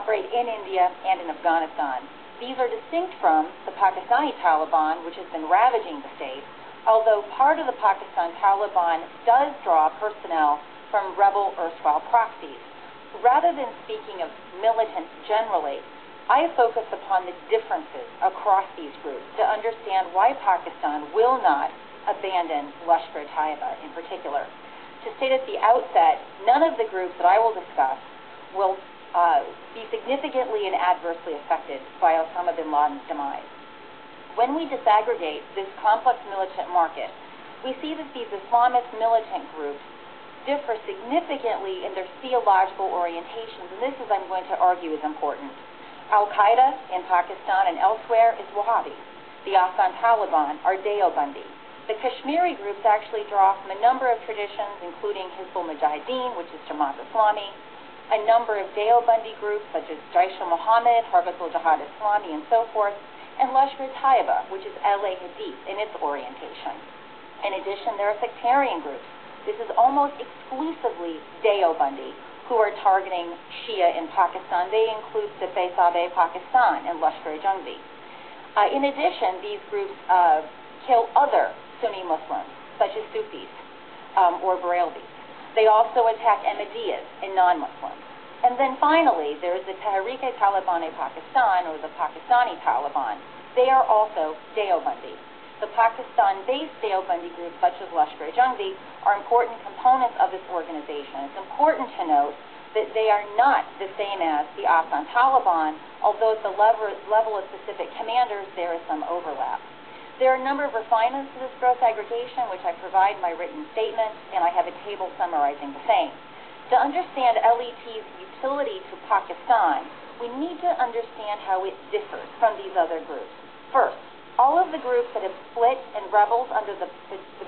operate in India and in Afghanistan. These are distinct from the Pakistani Taliban, which has been ravaging the state, although part of the Pakistan Taliban does draw personnel from rebel erstwhile proxies. Rather than speaking of militants generally, I focus upon the differences across these groups to understand why Pakistan will not abandon Lashkar-e-Taiba in particular. To state at the outset, none of the groups that I will discuss will be significantly and adversely affected by Osama bin Laden's demise. When we disaggregate this complex militant market, we see that these Islamist militant groups differ significantly in their theological orientations, and this, as I'm going to argue, is important. Al-Qaeda in Pakistan and elsewhere is Wahhabi. The Afghan Taliban are Deobandi. The Kashmiri groups actually draw from a number of traditions, including Hizbul Mujahideen, which is Jamaat Islami, a number of Deobandi groups such as Jaish al-Mohammed, Harbatul Jihad Islami, and so forth, and Lashkar-e-Taiba, which is Ahle Hadith in its orientation. In addition, there are sectarian groups. This is almost exclusively Deobandi, who are targeting Shia in Pakistan. They include Sefe-Sabe Pakistan and Lashkar-e-Jungvi. In addition, these groups kill other Sunni Muslims, such as Sufis or Barelvis. They also attack Ahmadiyas and non-Muslims. And then finally, there is the Tehreek-e-Taliban-e-Pakistan, or the Pakistani Taliban. They are also Deobandi. The Pakistan-based Deobandi groups, such as Lashkar-e-Jungvi, are important components of this organization. It's important to note that they are not the same as the Afghan Taliban, although at the level of specific commanders, there is some overlap. There are a number of refinements to this gross aggregation, which I provide in my written statement, and I have a table summarizing the same. To understand LET's utility to Pakistan, we need to understand how it differs from these other groups. First, all of the groups that have split and rebelled under the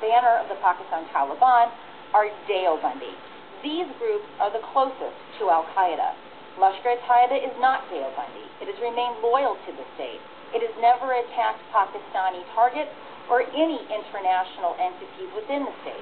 banner of the Pakistan Taliban are Deobandi. These groups are the closest to Al-Qaeda. Lashkar-e-Taiba is not Deobandi. It has remained loyal to the state. It has never attacked Pakistani targets or any international entities within the state.